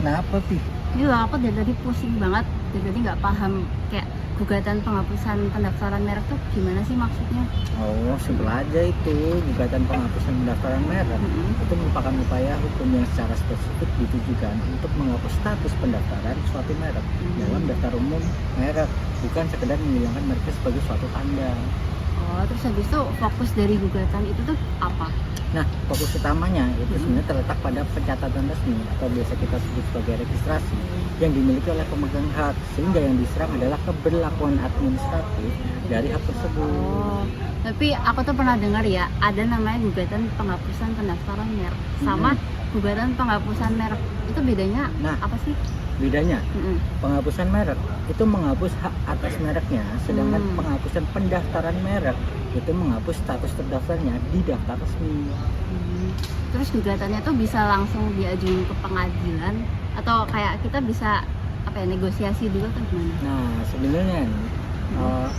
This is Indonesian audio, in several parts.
Kenapa, Pi? Iya, aku dari tadi pusing banget. Dari tadi nggak paham kayak gugatan penghapusan pendaftaran merek tuh gimana sih maksudnya? Oh, simpel aja itu. Gugatan penghapusan pendaftaran merek itu merupakan upaya hukum yang secara spesifik ditujukan untuk menghapus status pendaftaran suatu merek dalam daftar umum merek, bukan sekedar menghilangkan mereknya sebagai suatu tanda. Oh, terus habis itu fokus dari gugatan itu tuh apa? Nah, fokus utamanya itu sebenarnya terletak pada pencatatan resmi atau biasa kita sebut sebagai registrasi yang dimiliki oleh pemegang hak, sehingga yang diserang adalah keberlakuan administratif dari hak tersebut. Oh, tapi aku tuh pernah dengar ya, ada namanya gugatan penghapusan pendaftaran merek sama gugatan penghapusan merek. Itu bedanya apa sih? Bedanya, penghapusan merek itu menghapus hak atas mereknya, sedangkan penghapusan pendaftaran merek itu menghapus status terdaftarnya di daftar resmi. Terus gugatannya tuh bisa langsung diajuin ke pengadilan atau kayak kita bisa negosiasi dulu atau gimana? Nah, sebenarnya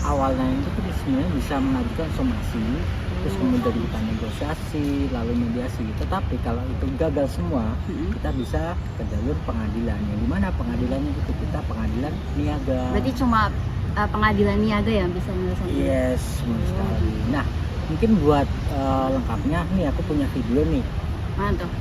awalnya itu kita sebenarnya bisa mengajukan somasi, terus kemudian kita negosiasi, lalu mediasi. Tetapi kalau itu gagal semua, kita bisa ke jalur pengadilan. Yang dimana pengadilannya itu kita pengadilan niaga. Berarti cuma pengadilan niaga yang bisa menyelesaikan? Yes, benar sekali. Nah, mungkin buat lengkapnya nih aku punya video nih. Mana tuh?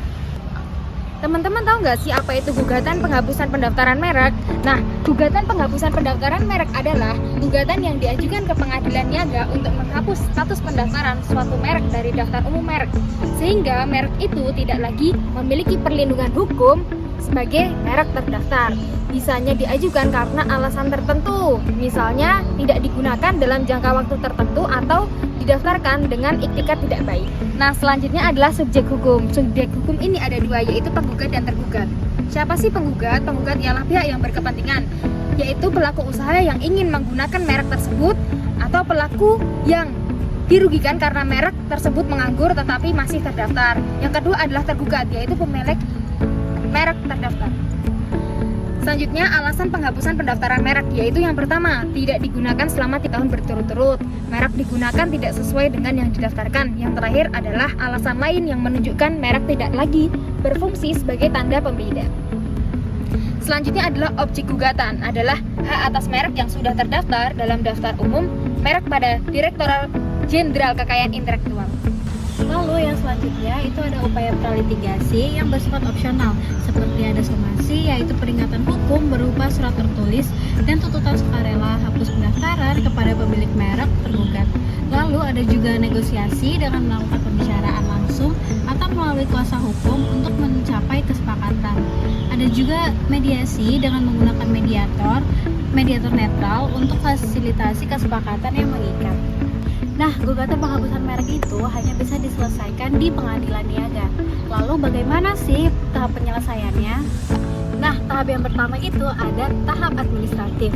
Teman-teman tahu nggak sih apa itu gugatan penghapusan pendaftaran merek? Nah, gugatan penghapusan pendaftaran merek adalah gugatan yang diajukan ke pengadilan niaga untuk menghapus status pendaftaran suatu merek dari daftar umum merek, sehingga merek itu tidak lagi memiliki perlindungan hukum sebagai merek terdaftar. Bisanya diajukan karena alasan tertentu, misalnya tidak digunakan dalam jangka waktu tertentu atau didaftarkan dengan iktikat tidak baik. Nah, selanjutnya adalah subjek hukum. Subjek hukum ini ada dua, yaitu penggugat dan tergugat. Siapa sih penggugat? Penggugat ialah pihak yang berkepentingan, yaitu pelaku usaha yang ingin menggunakan merek tersebut atau pelaku yang dirugikan karena merek tersebut menganggur tetapi masih terdaftar. Yang kedua adalah tergugat, yaitu pemilik merek terdaftar. Selanjutnya, alasan penghapusan pendaftaran merek, yaitu yang pertama, tidak digunakan selama 3 tahun berturut-turut. Merek digunakan tidak sesuai dengan yang didaftarkan. Yang terakhir adalah alasan lain yang menunjukkan merek tidak lagi berfungsi sebagai tanda pembeda. Selanjutnya adalah objek gugatan, adalah hak atas merek yang sudah terdaftar dalam daftar umum merek pada Direktorat Jenderal Kekayaan Intelektual. Lalu yang selanjutnya itu ada upaya pralitigasi yang bersifat opsional, seperti ada somasi, yaitu peringatan hukum berupa surat tertulis dan tuntutan sukarela hapus pendaftaran kepada pemilik merek tergugat. Lalu ada juga negosiasi dengan melakukan pembicaraan langsung atau melalui kuasa hukum untuk mencapai kesepakatan. Ada juga mediasi dengan menggunakan mediator netral untuk fasilitasi kesepakatan yang mengikat. Nah, gugatan penghapusan merek itu hanya bisa diselesaikan di pengadilan niaga. Lalu bagaimana sih tahap penyelesaiannya? Nah, tahap yang pertama itu ada tahap administratif.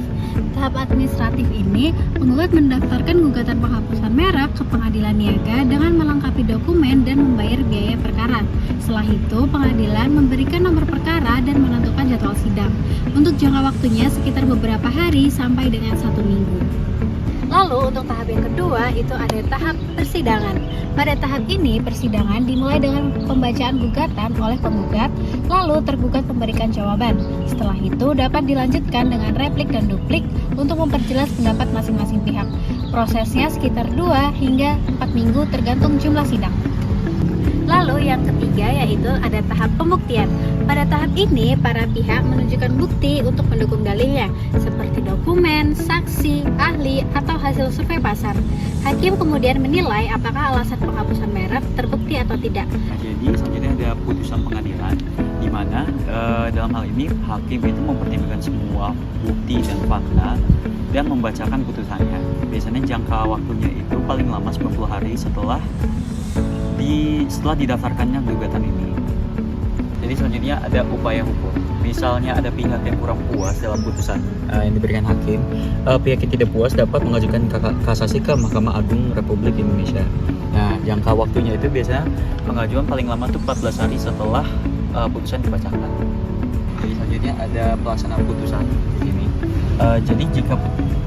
Tahap administratif ini, penggugat mendaftarkan gugatan penghapusan merek ke pengadilan niaga dengan melengkapi dokumen dan membayar biaya perkara. Setelah itu, pengadilan memberikan nomor perkara dan menentukan jadwal sidang. Untuk jangka waktunya sekitar beberapa hari sampai dengan 1 minggu. Lalu untuk tahap yang kedua itu ada tahap persidangan. Pada tahap ini persidangan dimulai dengan pembacaan gugatan oleh penggugat, lalu tergugat memberikan jawaban. Setelah itu dapat dilanjutkan dengan replik dan duplik untuk memperjelas pendapat masing-masing pihak. Prosesnya sekitar 2 hingga 4 minggu tergantung jumlah sidang. Lalu yang ketiga yaitu ada tahap pembuktian. Pada tahap ini para pihak menunjukkan bukti untuk mendukung dalilnya, seperti dokumen, saksi, ahli, atau hasil survei pasar. Hakim kemudian menilai apakah alasan penghapusan merek terbukti atau tidak. Nah, jadi selanjutnya ada putusan pengadilan, di mana dalam hal ini hakim itu mempertimbangkan semua bukti dan fakta dan membacakan putusannya. Biasanya jangka waktunya itu paling lama 90 hari setelah didaftarkannya gugatan ini. Jadi selanjutnya ada upaya hukum. Misalnya ada pihak yang kurang puas dalam putusan yang diberikan hakim, pihak yang tidak puas dapat mengajukan kasasi ke Mahkamah Agung Republik Indonesia. Nah, jangka waktunya itu biasanya pengajuan paling lama itu 14 hari setelah putusan dibacakan. Jadi selanjutnya ada pelaksanaan putusan di sini. Jadi jika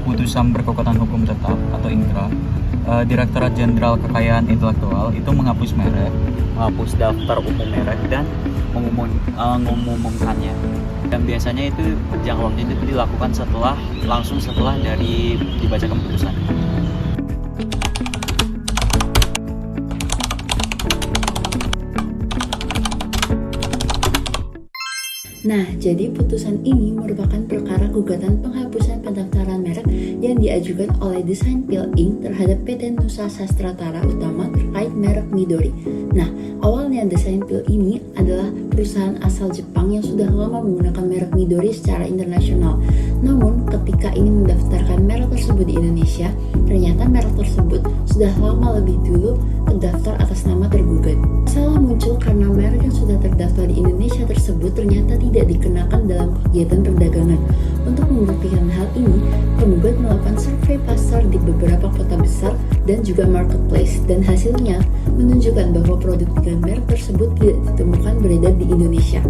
putusan berkekuatan hukum tetap atau inkrah, Direktorat Jenderal Kekayaan Intelektual itu menghapus merek, menghapus daftar umum merek dan mengumumkannya. Dan biasanya itu jangka waktu itu dilakukan langsung setelah dari dibacakan putusan. Nah, jadi putusan ini merupakan perkara gugatan penghapusan pendaftaran merek yang diajukan oleh Design Pil Inc. terhadap PT Nusa Sastra Tara Utama terkait merek Midori. Nah, awalnya Design Pil ini adalah perusahaan asal Jepang yang sudah lama menggunakan merek Midori secara internasional. Namun, ketika ini mendaftarkan merek tersebut di Indonesia, ternyata merek tersebut sudah lama lebih dulu terdaftar atas nama tergugat. Masalah muncul karena merek yang sudah terdaftar di Indonesia tersebut ternyata tidak dikenakan dalam kegiatan perdagangan. Untuk membuktikan hal ini, penggugat melakukan survei pasar di beberapa kota besar dan juga marketplace, dan hasilnya menunjukkan bahwa produk dengan merek tersebut tidak ditemukan beredar di Indonesia.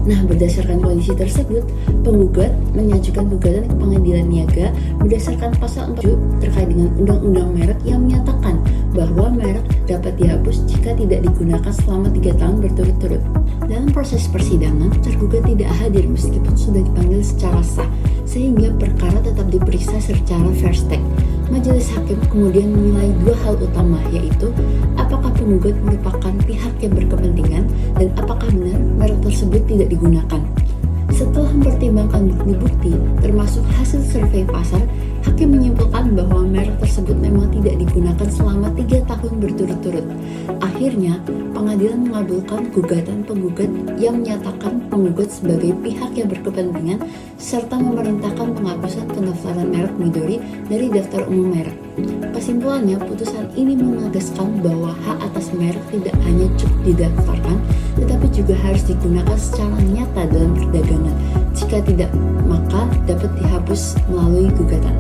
Nah, berdasarkan kondisi tersebut, penggugat mengajukan gugatan ke Pengadilan Niaga berdasarkan pasal 4 terkait dengan Undang-Undang Merek yang menyatakan bahwa merek dapat dihapus jika tidak digunakan selama 3 tahun berturut-turut. Dalam proses persidangan, tergugat tidak hadir meskipun sudah dipanggil secara sah, sehingga perkara tetap diperiksa secara first take. Majelis hakim kemudian menilai 2 hal utama, yaitu apakah penggugat merupakan pihak yang berkepentingan dan apakah benar merek tersebut tidak digunakan. Setelah mempertimbangkan bukti-bukti, termasuk hasil survei pasar, hakim menyimpulkan bahwa merek tersebut memang tidak digunakan selama 3 tahun berturut-turut. Akhirnya, pengadilan mengabulkan gugatan penggugat yang menyatakan penggugat sebagai pihak yang berkepentingan serta memerintahkan penghapusan pendaftaran merek Midori dari daftar umum merek. Kesimpulannya, putusan ini menegaskan bahwa hak atas merek tidak hanya cukup didaftarkan, tetapi juga harus digunakan secara nyata dalam perdagangan. Jika tidak, maka dapat dihapus melalui gugatan.